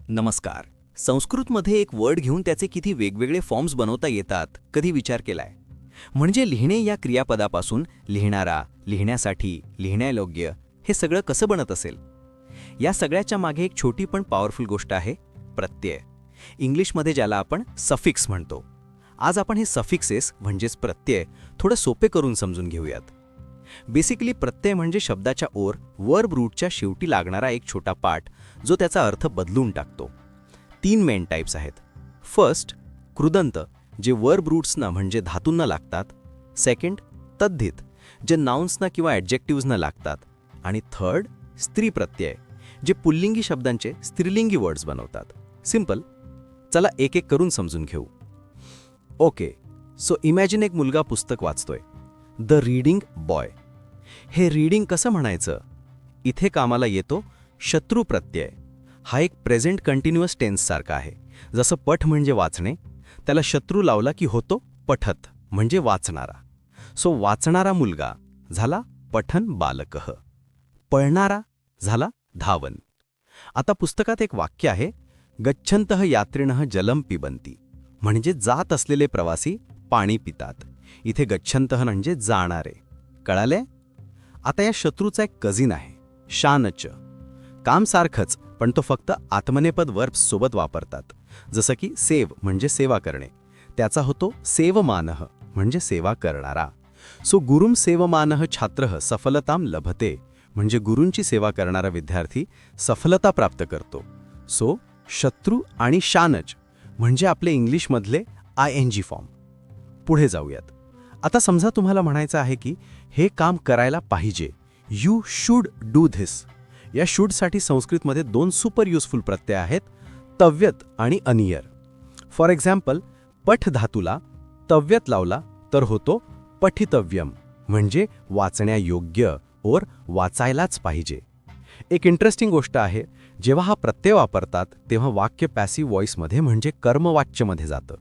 नमस्कार. संस्कृतमध्ये एक वर्ड घेऊन त्याचे किती वेगवेगळे फॉर्म्स बनवता येतात, कधी विचार केलाय? म्हणजे लिहिणे या क्रियापदापासून लिहिणारा, लिहिण्यासाठी, लिहिण्यायोग्य हे सगळं कसं बनत असेल? या सगळ्याच्या मागे एक छोटी पण पॉवरफुल गोष्ट आहे, प्रत्यय. इंग्लिशमध्ये ज्याला आपण सफिक्स म्हणतो. आज आपण हे सफिक्सेस म्हणजेच प्रत्यय थोडं सोपे करून समजून घेऊयात. बेसिकली प्रत्यय म्हणजे शब्दाच्या ओर वर्ब रूटच्या शेवटी लागणारा एक छोटा पार्ट जो त्याचा अर्थ बदलून टाकतो. 3 मेन टाइप्स आहेत. फर्स्ट, कृदंत, जे वर्ब रूट्सना म्हणजे धातूंना लागतात. सेकंड, तद्धित, जे नाउन्सना किंवा ॲडजेक्टिव्हजना लागतात. आणि थर्ड, स्त्री प्रत्यय, जे पुल्लिंगी शब्दांचे स्त्रीलिंगी वर्ड्स बनवतात. सिंपल. चला एक एक करून समजून घेऊ. ओके, सो इमॅजिन एक मुलगा पुस्तक वाचतोय. The reading boy. हे रीडिंग कसं म्हणायचं? इथे कामाला येतो शत्रू प्रत्यय. हा एक प्रेझेंट कंटिन्युअस टेन्स सारखा आहे. जसं पठ म्हणजे वाचणे, त्याला शत्रू लावला की होतो पठत म्हणजे वाचणारा. सो वाचणारा मुलगा झाला पठन बालकः. पळणारा झाला धावन. आता पुस्तकात एक वाक्य आहे, गच्छन्तः यात्रिणः जलम पिबन्ति, म्हणजे जात असलेले प्रवासी पाणी पितात. इथे गच्छन्तः म्हणजे जाणारे. कळाले? आता या शत्रूचा एक कझिन आहे, शानच. काम सारखंच, पण तो फक्त आत्मनेपद वर्ब्स सोबत वापरतात. जसं की सेव म्हणजे सेवा करणे, त्याचा होतो सेवमानः म्हणजे सेवा करणारा. सो गुरुम सेवमानः छात्रः सफलताम लभते, म्हणजे गुरूंची सेवा करणारा विद्यार्थी सफलता प्राप्त करतो. सो शत्रू आणि शानच म्हणजे आपले इंग्लिशमधले ING फॉर्म. पुढे जाऊयात. आता समजा तुम्हाला म्हणायचं आहे की हे काम करायला पाहिजे, यू शूड डू धिस. या शूडसाठी संस्कृतमध्ये 2 सुपर युजफुल प्रत्यय आहेत, तव्यत आणि अनियर. फॉर एक्झाम्पल, पठ धातूला तव्यत लावला तर होतो पठितव्यम, म्हणजे वाचण्यायोग्य और वाचायलाच पाहिजे. एक इंटरेस्टिंग गोष्ट आहे, जेव्हा हा प्रत्यय वापरतात तेव्हा वाक्य पॅसिव्ह व्हॉइसमध्ये म्हणजे कर्मवाच्यमध्ये जातं.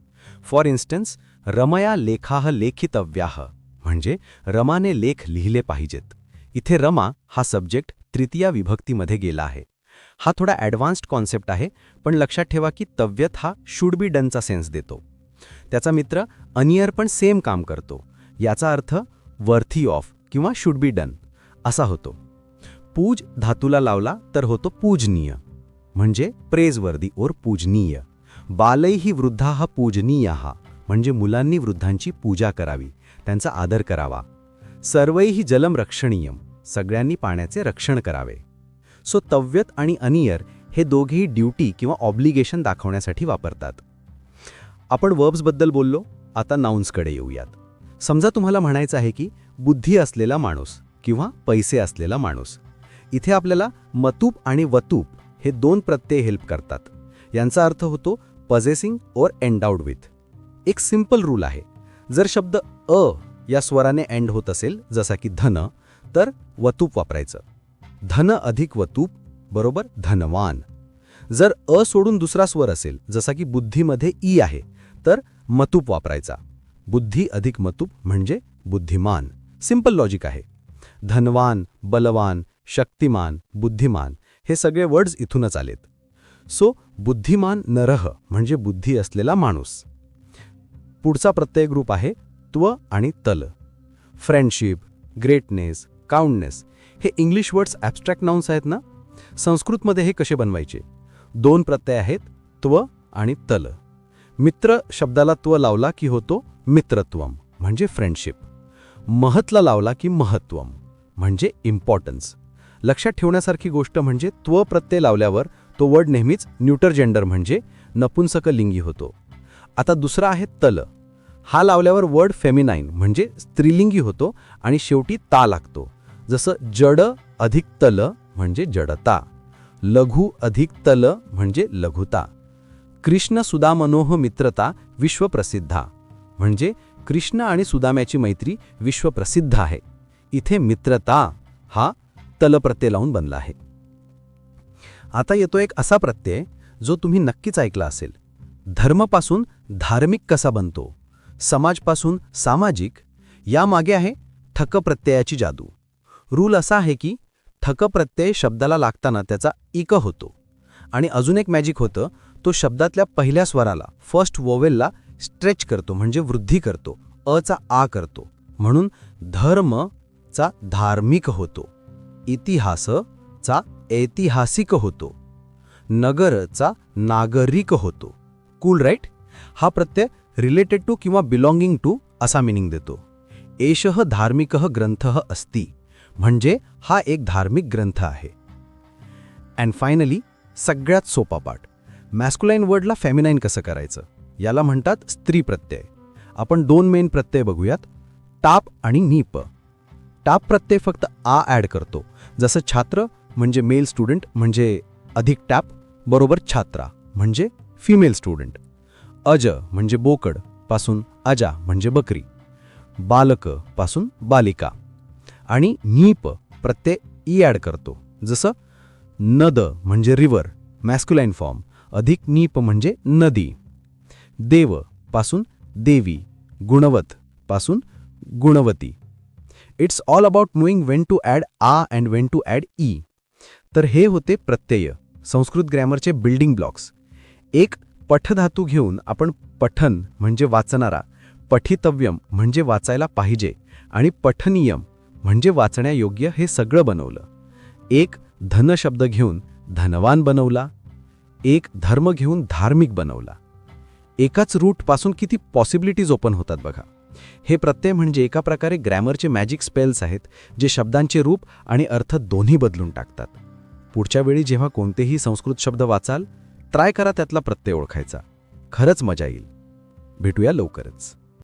फॉर इन्स्टन्स, रमया लेखाः लेखितव्याः, म्हणजे रमाने लेख लिहिले पाहिजेत. इथे रमा हा सब्जेक्ट तृतीया विभक्तीमध्ये गेला आहे. हा थोडा ॲडव्हान्स्ड कॉन्सेप्ट आहे, पण लक्षात ठेवा की तव्यत हा शुड बी डनचा सेन्स देतो. त्याचा मित्र अनियर पण सेम काम करतो. याचा अर्थ वर्थी ऑफ किंवा शुड बी डन असा होतो. पूज धातूला लावला तर होतो पूजनीय, म्हणजे प्रेजवर्दी और पूजनीय. बालैहि वृद्धाः पूजनीयाः, म्हणजे मुलांनी वृद्धांची पूजा करावी, त्यांचा आदर करावा. सर्वैहि जलम रक्षणीयम, सगळ्यांनी पाण्याचे रक्षण करावे. सो तव्यत आणि अनियर हे दोघेही ड्युटी किंवा ऑब्लिगेशन दाखवण्यासाठी वापरतात. आपण वर्ब्सबद्दल बोललो, आता नाउन्सकडे येऊयात. समजा तुम्हाला म्हणायचं आहे की बुद्धी असलेला माणूस किंवा पैसे असलेला माणूस. इथे आपल्याला मतूप आणि वतूप हे 2 प्रत्यय हेल्प करतात. यांचा अर्थ होतो पजेसिंग और एंडाउड विथ. एक सिंपल रूल आहे, जर शब्द अ या स्वराने एंड होत असेल, जसा की धन, तर वतूप वापरायचं. धन अधिक वतूप बरोबर धनवान. जर अ सोडून दुसरा स्वर असेल, जसा की बुद्धीमध्ये ई आहे, तर मतूप वापरायचा. बुद्धी अधिक मतूप म्हणजे बुद्धिमान. सिंपल लॉजिक आहे. धनवान, बलवान, शक्तिमान, बुद्धिमान हे सगळे वर्ड्स इथूनच आलेत. सो बुद्धिमान नरह म्हणजे बुद्धी असलेला माणूस. पुढचा प्रत्यय ग्रुप आहे त्व आणि तल. फ्रेंडशिप, ग्रेटनेस, काउंडनेस हे इंग्लिश वर्ड्स ॲब्स्ट्रॅक्ट नाउन्स आहेत ना. संस्कृतमध्ये हे कसे बनवायचे? 2 प्रत्यय आहेत, त्व आणि तल. मित्र शब्दाला त्व लावला की होतो मित्रत्वम म्हणजे फ्रेंडशिप. महतला लावला की महत्वम म्हणजे इम्पॉर्टन्स. लक्षात ठेवण्यासारखी गोष्ट म्हणजे त्व प्रत्यय लावल्यावर तो वर्ड नेहमीच न्यूटर जेंडर म्हणजे नपुंसकलिंगी होतो. आता दुसरा आहे तल. हा लावल्यावर वर्ड फेमिनाईन म्हणजे स्त्रीलिंगी होतो आणि शेवटी ता लागतो. जसं जड अधिक तल म्हणजे जडता, लघु अधिक तल म्हणजे लघुता. कृष्ण सुदामनोह मित्रता विश्वप्रसिद्धा, म्हणजे कृष्ण आणि सुदाम्याची मैत्री विश्वप्रसिद्ध आहे. इथे मित्रता हा तल प्रत्यय लावून बनला आहे. आता येतो एक असा प्रत्यय जो तुम्ही नक्कीच ऐकला असेल. धर्मापासून धार्मिक कसा बनतो, समाजपासून सामाजिक. यामागे आहे ठक प्रत्ययाची जादू. रूल असा आहे की ठक प्रत्यय शब्दाला लागताना त्याचा इक होतो आणि अजून एक मॅजिक होतं, तो शब्दातल्या पहिल्या स्वराला फर्स्ट वोवेलला स्ट्रेच करतो म्हणजे वृद्धी करतो, अचा आ करतो. म्हणून धर्मचा धार्मिक होतो, इतिहासचा ऐतिहासिक होतो, नगरचा नागरिक होतो. Cool right? हा प्रत्यय रिलेटेड टू किंवा बिलॉंगिंग टू असा मिनिंग देतो. एषः धार्मिकः ग्रंथः अस्ति म्हणजे हा एक धार्मिक ग्रंथ आहे. अँड फायनली सगळ्यात सोपा पार्ट, मॅस्क्युलाइन वर्डला फेमिनाईन कसं करायचं. याला म्हणतात स्त्री प्रत्यय. आपण 2 मेन प्रत्यय बघूयात, टाप आणि नीप. टाप प्रत्यय फक्त आ ॲड करतो, जसं छात्र म्हणजे मेल स्टुडंट म्हणजे अधिक टॅप बरोबर छात्रा म्हणजे फिमेल स्टुडंट. अज म्हणजे बोकड पासून अजा म्हणजे बकरी, बालक पासून बालिका. आणि नीप प्रत्यय ई ॲड करतो, जसं नद म्हणजे रिव्हर मॅस्क्युलाइन फॉर्म, अधिक नीप म्हणजे नदी. देव पासून देवी, गुणवत पासून गुणवती. It's all about knowing when to add आ अँड वेन टू ॲड ई. तर हे होते प्रत्यय, संस्कृत ग्रॅमरचे बिल्डिंग ब्लॉक्स. एक पठधातू घेऊन आपण पठन म्हणजे वाचणारा, पठितव्यम म्हणजे वाचायला पाहिजे आणि पठनीयम म्हणजे वाचण्यायोग्य हे सगळं बनवलं. एक धन शब्द घेऊन धनवान बनवला, एक धर्म घेऊन धार्मिक बनवला. एकाच रूटपासून किती पॉसिबिलिटीज ओपन होतात बघा. हे प्रत्यय म्हणजे एका प्रकारे ग्रॅमरचे मॅजिक स्पेल्स आहेत, जे शब्दांचे रूप आणि अर्थ दोन्ही बदलून टाकतात. पुढच्या वेळी जेव्हा कोणतेही संस्कृत शब्द वाचाल, ट्राय करा त्यातला प्रत्यय ओळखायचा. खरंच मजा येईल. भेटूया लवकरच.